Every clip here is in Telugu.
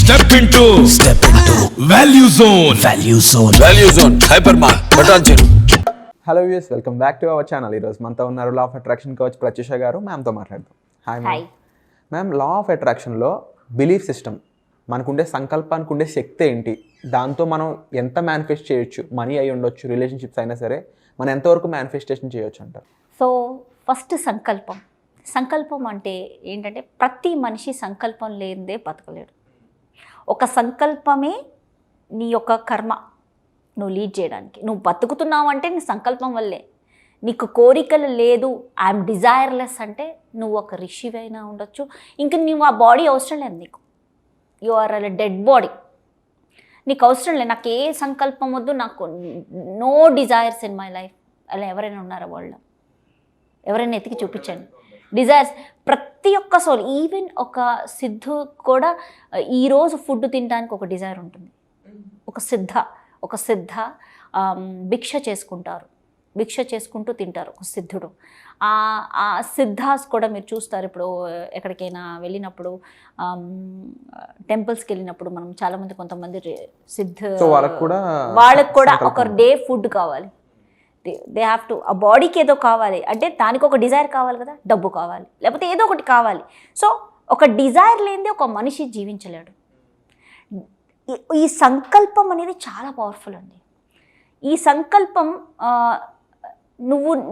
Step into Value Zone Hypermart Patancheru. Hello views, welcome back to our channel. ఈరోజు మనతో ఉన్నారు law of attraction coach Pratyusha గారు. మ్యామ్తో మాట్లాడదాం. Hi ma'am. లా ఆఫ్ అట్రాక్షన్లో బిలీఫ్ సిస్టమ్, మనకుండే సంకల్పానికి ఉండే శక్తి ఏంటి, దాంతో మనం ఎంత మేనిఫెస్ట్ చేయొచ్చు, మనీ అయి ఉండొచ్చు, రిలేషన్షిప్స్ అయినా సరే, మనం ఎంతవరకు మేనిఫెస్టేషన్ చేయొచ్చు అంటారు? సో ఫస్ట్ సంకల్పం అంటే ఏంటంటే ప్రతి మనిషి సంకల్పం లేనిదే బతకలేడు. ఒక సంకల్పమే నీ యొక్క కర్మ నువ్వు లీడ్ చేయడానికి. నువ్వు బతుకుతున్నావు అంటే నీ సంకల్పం వల్లే. నీకు కోరికలు లేదు, ఐఎమ్ డిజైర్లెస్ అంటే నువ్వు ఒక రిషివైనా ఉండొచ్చు. ఇంకా నువ్వు ఆ బాడీ అవసరం లేదు నీకు. You are a dead body. నీకు అవసరం లేదు. నాకు ఏ సంకల్పం వద్దు, నాకు no desires in my life. అలా ఎవరైనా ఉన్నారా వరల్డ్లో? ఎవరైనా ఎతికి చూపించండి డిజైర్స్. ప్రతి ఒక్క సోల్, ఈవెన్ ఒక సిద్ధు కూడా ఈరోజు ఫుడ్ తినడానికి ఒక డిజైర్ ఉంటుంది. ఒక సిద్ధ భిక్ష చేసుకుంటారు, భిక్ష చేసుకుంటూ తింటారు ఒక సిద్ధుడు. ఆ సిద్ధాస్ కూడా మీరు చూస్తారు. ఇప్పుడు ఎక్కడికైనా వెళ్ళినప్పుడు, టెంపుల్స్కి వెళ్ళినప్పుడు మనం చాలామంది కొంతమంది వాళ్ళకు కూడా ఒక డే ఫుడ్ కావాలి. దే హ్యావ్ టు, ఆ బాడీకి ఏదో కావాలి అంటే దానికి ఒక డిజైర్ కావాలి కదా, డబ్బు కావాలి, లేకపోతే ఏదో ఒకటి కావాలి. సో ఒక డిజైర్ లేనిదే ఒక మనిషి జీవించలేడు. ఈ సంకల్పం అనేది చాలా పవర్ఫుల్ అండి. ఈ సంకల్పం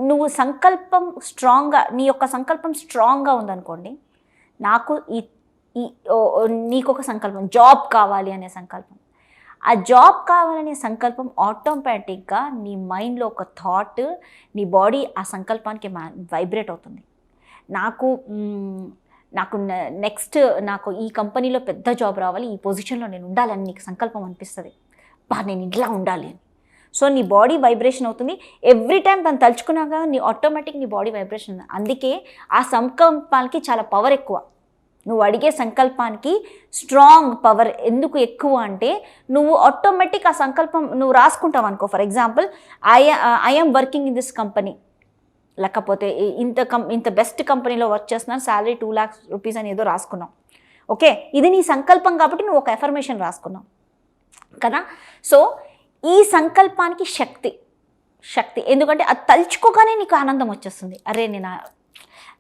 నువ్వు సంకల్పం స్ట్రాంగ్గా, నీ యొక్క సంకల్పం స్ట్రాంగ్గా ఉందనుకోండి. నీకు ఒక సంకల్పం, జాబ్ కావాలి అనే సంకల్పం. ఆ జాబ్ కావాలనే సంకల్పం ఆటోమేటిక్గా నీ మైండ్లో ఒక థాట్, నీ బాడీ ఆ సంకల్పానికి వైబ్రేట్ అవుతుంది. నెక్స్ట్ నాకు ఈ కంపెనీలో పెద్ద జాబ్ రావాలి, ఈ పొజిషన్లో నేను ఉండాలని నీకు సంకల్పం అనిపిస్తుంది. నేను ఇట్లా ఉండాలి అని. సో నీ బాడీ వైబ్రేషన్ అవుతుంది. ఎవ్రీ టైం దాన్ని తలుచుకున్నాక నీ ఆటోమేటిక్ నీ బాడీ వైబ్రేషన్. అందుకే ఆ సంకల్పానికి చాలా పవర్ ఎక్కువ. నువ్వు అడిగే సంకల్పానికి స్ట్రాంగ్ పవర్ ఎందుకు ఎక్కువ అంటే, నువ్వు ఆటోమేటిక్ ఆ సంకల్పం నువ్వు రాసుకుంటావు అనుకో. For example, I'm working in this company, లేకపోతే ఇంత బెస్ట్ కంపెనీలో వర్క్ చేస్తున్నాను, శాలరీ 2 lakhs rupees అని ఏదో రాసుకున్నావు. ఓకే, ఇది నీ సంకల్పం కాబట్టి నువ్వు ఒక ఎఫర్మేషన్ రాసుకున్నావు కదా. సో ఈ సంకల్పానికి శక్తి. ఎందుకంటే అది తలుచుకోగానే నీకు ఆనందం వచ్చేస్తుంది. అరే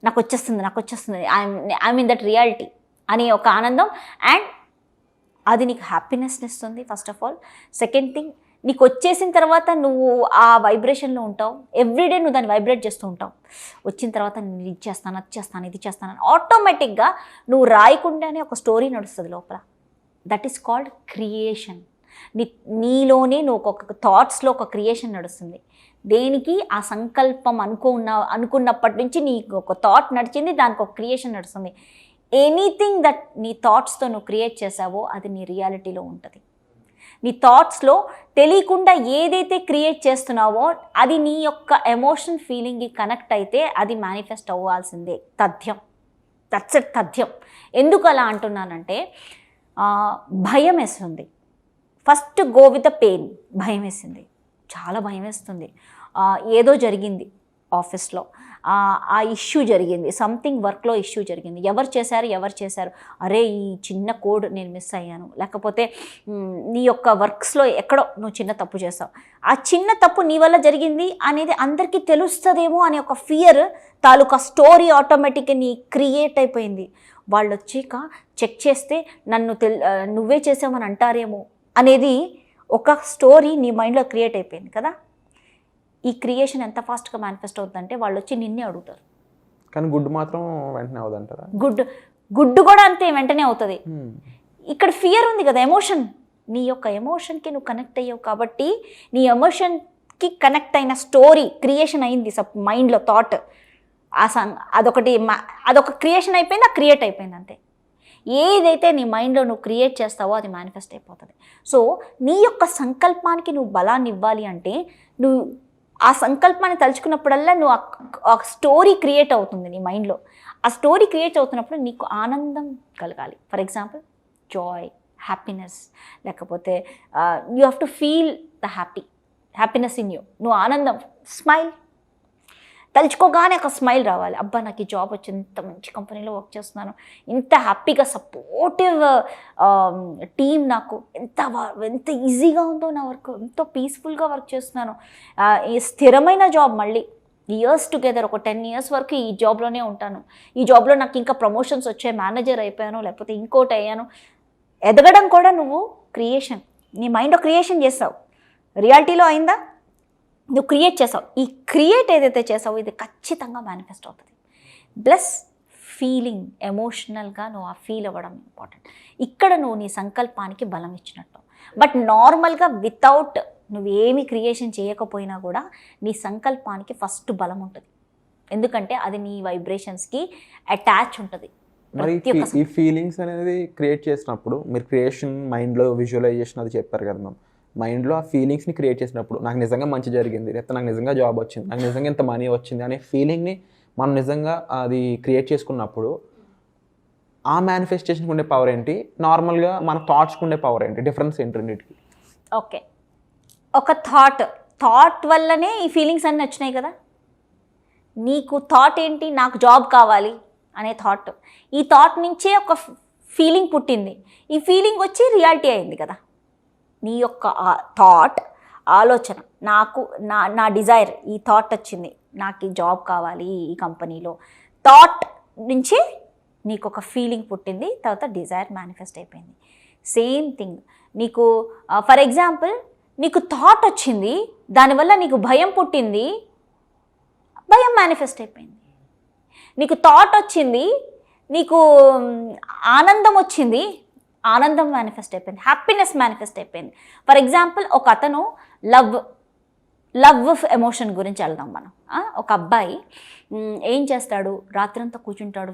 నాకు వచ్చేస్తుంది ఐఎమ్ ఇన్ దట్ రియాలిటీ అనే ఒక ఆనందం. అండ్ అది నీకు హ్యాపీనెస్ని ఇస్తుంది first of all. Second thing, నీకు వచ్చేసిన తర్వాత నువ్వు ఆ వైబ్రేషన్లో ఉంటావు. ఎవ్రీడే నువ్వు దాన్ని వైబ్రేట్ చేస్తూ ఉంటావు. వచ్చిన తర్వాత నేను ఇది చేస్తాను ఆటోమేటిక్గా నువ్వు రాయకుండానే ఒక స్టోరీ నడుస్తుంది లోపల. That is called creation. నీలోనే నువ్వు ఒక థాట్స్లో ఒక క్రియేషన్ నడుస్తుంది. దేనికి? ఆ సంకల్పం అనుకున్నప్పటి నుంచి నీకు ఒక థాట్ నడిచింది, దానికి ఒక క్రియేషన్ నడుస్తుంది. ఎనీథింగ్ దట్ నీ థాట్స్తో నువ్వు క్రియేట్ చేసావో అది నీ రియాలిటీలో ఉంటుంది. నీ థాట్స్లో తెలియకుండా ఏదైతే క్రియేట్ చేస్తున్నావో అది నీ యొక్క ఎమోషన్ ఫీలింగ్కి కనెక్ట్ అయితే అది మేనిఫెస్ట్ అవ్వాల్సిందే. తథ్యం. ఎందుకు అలా అంటున్నానంటే, భయం వేస్తుంది. First go with the pain. భయం వేసింది, చాలా భయం వేస్తుంది. ఏదో జరిగింది ఆఫీస్లో, ఆ ఇష్యూ జరిగింది, సంథింగ్ వర్క్లో ఇష్యూ జరిగింది. ఎవరు చేశారు, అరే ఈ చిన్న కోడ్ నేను మిస్ అయ్యాను, లేకపోతే నీ యొక్క వర్క్స్లో ఎక్కడో నువ్వు చిన్న తప్పు చేసావు, ఆ చిన్న తప్పు నీ వల్ల జరిగింది అనేది అందరికీ తెలుస్తుందేమో అనే ఒక ఫియర్ తాలూకా స్టోరీ ఆటోమేటిక్గా నీ క్రియేట్ అయిపోయింది. వాళ్ళు వచ్చాక చెక్ చేస్తే నువ్వే చేసావని అంటారేమో అనేది ఒక స్టోరీ నీ మైండ్లో క్రియేట్ అయిపోయింది కదా. ఈ క్రియేషన్ ఎంత ఫాస్ట్గా మేనిఫెస్ట్ అవుతుందంటే వాళ్ళు వచ్చి నిన్నే అడుగుతారు. కానీ గుడ్ మాత్రం వెంటనే అవుతుంటారా? గుడ్ కూడా అంతే వెంటనే అవుతుంది. ఇక్కడ ఫియర్ ఉంది కదా, ఎమోషన్. నీ యొక్క ఎమోషన్కి నువ్వు కనెక్ట్ అయ్యావు కాబట్టి నీ ఎమోషన్కి కనెక్ట్ అయిన స్టోరీ క్రియేషన్ అయింది మైండ్లో థాట్. అదొక క్రియేషన్ అయిపోయింది, క్రియేట్ అయిపోయింది అంతే. ఏదైతే నీ మైండ్లో నువ్వు క్రియేట్ చేస్తావో అది మేనిఫెస్ట్ అయిపోతుంది. సో నీ యొక్క సంకల్పానికి నువ్వు బలాన్ని ఇవ్వాలి అంటే నువ్వు ఆ సంకల్పాన్ని తలుచుకున్నప్పుడల్లా నువ్వు ఆ స్టోరీ క్రియేట్ అవుతుంది నీ మైండ్లో. ఆ స్టోరీ క్రియేట్ అవుతున్నప్పుడు నీకు ఆనందం కలగాలి. ఫర్ ఎగ్జాంపుల్, జాయ్, హ్యాపీనెస్, లేకపోతే you have to feel the happiness in you. నువ్వు ఆనందం, స్మైల్. తలుచుకోగానే ఒక స్మైల్ రావాలి. అబ్బా నాకు ఈ జాబ్ వచ్చింది, ఇంత మంచి కంపెనీలో వర్క్ చేస్తున్నాను, ఇంత హ్యాపీగా సపోర్టివ్ టీం, నాకు ఎంత ఈజీగా ఉందో నా వర్క్, ఎంతో పీస్ఫుల్గా వర్క్ చేస్తున్నాను, ఈ స్థిరమైన జాబ్, మళ్ళీ ఇయర్స్ టుగెదర్ ఒక 10 years వరకు ఈ జాబ్లోనే ఉంటాను, ఈ జాబ్లో నాకు ఇంకా ప్రమోషన్స్ వచ్చాయి, మేనేజర్ అయిపోయాను, లేకపోతే ఇంకోటి అయ్యాను. ఎదగడం కూడా నువ్వు క్రియేషన్, నీ మైండ్లో క్రియేషన్ చేస్తావు, రియాలిటీలో అయిందా, నువ్వు క్రియేట్ చేసావు. ఈ క్రియేట్ ఏదైతే చేసావో ఇది ఖచ్చితంగా మేనిఫెస్ట్ అవుతుంది. ప్లస్ ఫీలింగ్, ఎమోషనల్గా నువ్వు ఆ ఫీల్ అవ్వడం ఇంపార్టెంట్. ఇక్కడ నువ్వు నీ సంకల్పానికి బలం ఇచ్చినట్టు. బట్ నార్మల్గా వితౌట్ నువ్వేమి క్రియేషన్ చేయకపోయినా కూడా నీ సంకల్పానికి ఫస్ట్ బలం ఉంటుంది, ఎందుకంటే అది నీ వైబ్రేషన్స్కి అటాచ్ ఉంటుంది. మరి ఈ ఫీలింగ్స్ అనేది క్రియేట్ చేసినప్పుడు మీరు క్రియేషన్ మైండ్లో విజువలైజేషన్ అది చెప్పారు కదా మ్యామ్, మైండ్లో ఆ ఫీలింగ్స్ని క్రియేట్ చేసినప్పుడు నాకు నిజంగా మంచి జరిగింది, లేకపోతే నాకు నిజంగా జాబ్ వచ్చింది, నాకు నిజంగా ఇంత మనీ వచ్చింది అనే ఫీలింగ్ని మనం నిజంగా అది క్రియేట్ చేసుకున్నప్పుడు ఆ మేనిఫెస్టేషన్కి ఉండే పవర్ ఏంటి, నార్మల్గా మన థాట్స్కి ఉండే పవర్ ఏంటి, డిఫరెన్స్ ఏంటి రెండింటికి? ఓకే, ఒక థాట్ వల్లనే ఈ ఫీలింగ్స్ అన్నీ వచ్చినాయి కదా. నీకు థాట్ ఏంటి, నాకు జాబ్ కావాలి అనే థాట్, ఈ థాట్ నుంచే ఒక ఫీలింగ్ పుట్టింది, ఈ ఫీలింగ్ వచ్చి రియాలిటీ అయింది కదా. నీ యొక్క థాట్, ఆలోచన, నాకు నా డిజైర్, ఈ థాట్ వచ్చింది, నాకు ఈ జాబ్ కావాలి ఈ కంపెనీలో, థాట్ నుంచి నీకు ఒక ఫీలింగ్ పుట్టింది, తర్వాత డిజైర్ మేనిఫెస్ట్ అయిపోయింది. సేమ్ థింగ్ నీకు ఫర్ ఎగ్జాంపుల్ నీకు థాట్ వచ్చింది, దానివల్ల నీకు భయం పుట్టింది, భయం మేనిఫెస్ట్ అయిపోయింది. నీకు థాట్ వచ్చింది, నీకు ఆనందం వచ్చింది, ఆనందం మేనిఫెస్ట్ అయిపోయింది, హ్యాపీనెస్ మేనిఫెస్ట్ అయిపోయింది. ఫర్ ఎగ్జాంపుల్ ఒక అతను లవ్ ఎమోషన్ గురించి వెళ్దాం మనం. ఒక అబ్బాయి ఏం చేస్తాడు, రాత్రంతా కూర్చుంటాడు,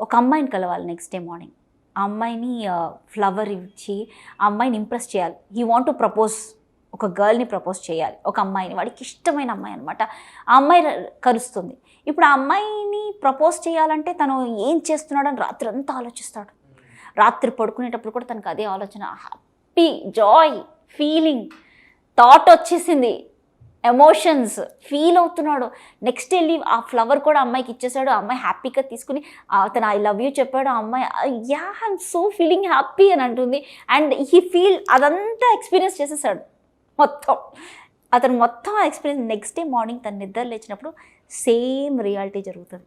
ఒక అమ్మాయిని కలవాలి నెక్స్ట్ డే మార్నింగ్, ఆ అమ్మాయిని ఫ్లవర్ ఇచ్చి ఆ అమ్మాయిని ఇంప్రెస్ చేయాలి. హీ వాంట్ టు ప్రపోజ్, ఒక గర్ల్ని ప్రపోజ్ చేయాలి, ఒక అమ్మాయిని, వాడికి ఇష్టమైన అమ్మాయి అనమాట. ఆ అమ్మాయి కరుస్తుంది. ఇప్పుడు ఆ అమ్మాయిని ప్రపోజ్ చేయాలంటే తను ఏం చేస్తున్నాడని రాత్రి అంతా ఆలోచిస్తాడు. రాత్రి పడుకునేటప్పుడు కూడా తనకు అదే ఆలోచన, హ్యాపీ, జాయ్, ఫీలింగ్, థాట్ వచ్చేసింది, ఎమోషన్స్ ఫీల్ అవుతున్నాడు. నెక్స్ట్ వెళ్ళి ఆ ఫ్లవర్ కూడా అమ్మాయికి ఇచ్చేసాడు, ఆ అమ్మాయి హ్యాపీగా తీసుకుని అతను ఐ లవ్ యూ చెప్పాడు, ఆ అమ్మాయి yeah I'm so feeling happy అని అంటుంది. అండ్ ఈ ఫీల్ అదంతా ఎక్స్పీరియన్స్ చేసేసాడు మొత్తం. అతను మొత్తం ఎక్స్పీరియన్స్ నెక్స్ట్ డే మార్నింగ్ తను నిద్ర లేచినప్పుడు సేమ్ రియాలిటీ జరుగుతుంది.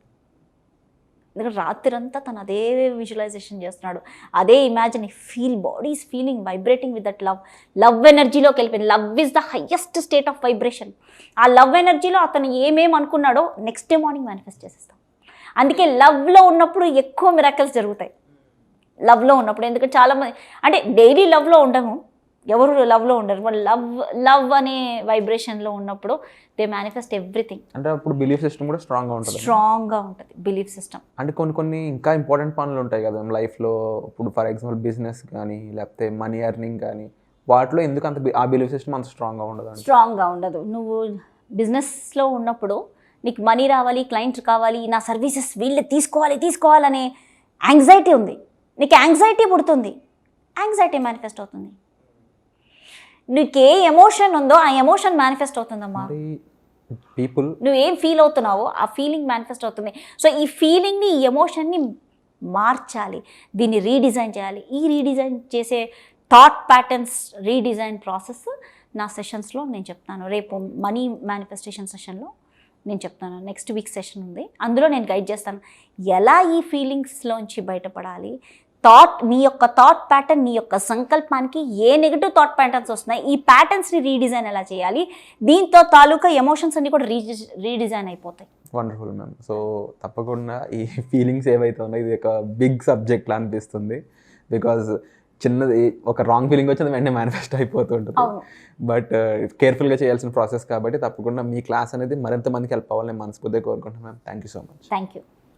ఎందుకంటే రాత్రంతా తను అదే విజువలైజేషన్ చేస్తున్నాడు, అదే imagine, feel, body is feeling, vibrating with that love ఎనర్జీలోకి వెళ్ళిపోయింది. Love is the highest state of vibration. ఆ లవ్ ఎనర్జీలో అతను ఏమేమి అనుకున్నాడో నెక్స్ట్ డే మార్నింగ్ మేనిఫెస్ట్ చేసేస్తాం. అందుకే లవ్లో ఉన్నప్పుడు ఎక్కువ మిరాకిల్స్ జరుగుతాయి. లవ్లో ఉన్నప్పుడు, ఎందుకంటే చాలామంది అంటే డైలీ లవ్లో ఉండము, ఎవరు లవ్లో ఉండరు, వాళ్ళు లవ్ అనే వైబ్రేషన్లో ఉన్నప్పుడు దే మేనిఫెస్ట్ ఎవ్రీథింగ్. అంటే అప్పుడు బిలీఫ్ సిస్టమ్ కూడా స్ట్రాంగ్గా ఉంటుంది బిలీఫ్ సిస్టమ్. అంటే కొన్ని ఇంకా ఇంపార్టెంట్ పనులు ఉంటాయి కదా లైఫ్లో, ఇప్పుడు ఫర్ ఎగ్జాంపుల్ బిజినెస్ కానీ లేకపోతే మనీ ఎర్నింగ్ కానీ, వాటిలో ఎందుకు అంత ఆ బిలీఫ్ సిస్టమ్ అంత స్ట్రాంగ్గా ఉండదు? నువ్వు బిజినెస్లో ఉన్నప్పుడు నీకు మనీ రావాలి, క్లయింట్ కావాలి, నా సర్వీసెస్ వీళ్ళే తీసుకోవాలనే యాంగ్జైటీ ఉంది, నీకు యాంగ్జైటీ పుడుతుంది, యాంగ్జైటీ మేనిఫెస్ట్ అవుతుంది. నీకు ఏ ఎమోషన్ ఉందో ఆ ఎమోషన్ మేనిఫెస్ట్ అవుతుందమ్మా. పీపుల్ నువ్వేం ఫీల్ అవుతున్నావో ఆ ఫీలింగ్ మేనిఫెస్ట్ అవుతుంది. సో ఈ ఫీలింగ్ని, ఈ ఎమోషన్ని మార్చాలి, దీన్ని రీడిజైన్ చేయాలి. ఈ రీడిజైన్ చేసే థాట్ ప్యాటర్న్స్ రీడిజైన్ ప్రాసెస్ నా సెషన్స్లో నేను చెప్తాను. రేపు మనీ మేనిఫెస్టేషన్ సెషన్లో నేను చెప్తాను. నెక్స్ట్ వీక్ సెషన్ ఉంది, అందులో నేను గైడ్ చేస్తాను ఎలా ఈ ఫీలింగ్స్లోంచి బయటపడాలి. నీ యొక్క థాట్ ప్యాటర్న్, నీ యొక్క సంకల్పానికి ఏ నెగిటివ్ థాట్ ప్యాటర్న్స్ వస్తున్నాయి, ఈ ప్యాటర్న్స్ని రీడిజైన్ ఎలా చేయాలి, దీంతో తాలూకా ఎమోషన్స్ అన్ని కూడా రీడిజైన్ అయిపోతాయి. Wonderful ma'am. సో తప్పకుండా ఈ ఫీలింగ్స్ ఏవైతే ఉన్నాయో ఇది ఒక బిగ్ సబ్జెక్ట్లా అనిపిస్తుంది. బికాజ్ చిన్నది ఒక రాంగ్ ఫీలింగ్ వచ్చింది వెంటనే మేనిఫెస్ట్ అయిపోతుంటుంది. బట్ కేర్ఫుల్గా చేయాల్సిన ప్రాసెస్ కాబట్టి తప్పకుండా మీ క్లాస్ అనేది మరింత మందికి హెల్ప్ అవ్వాలని మనస్ఫూర్తిగా కోరుకుంటున్నాను ma'am. Thank you so much. Thank you.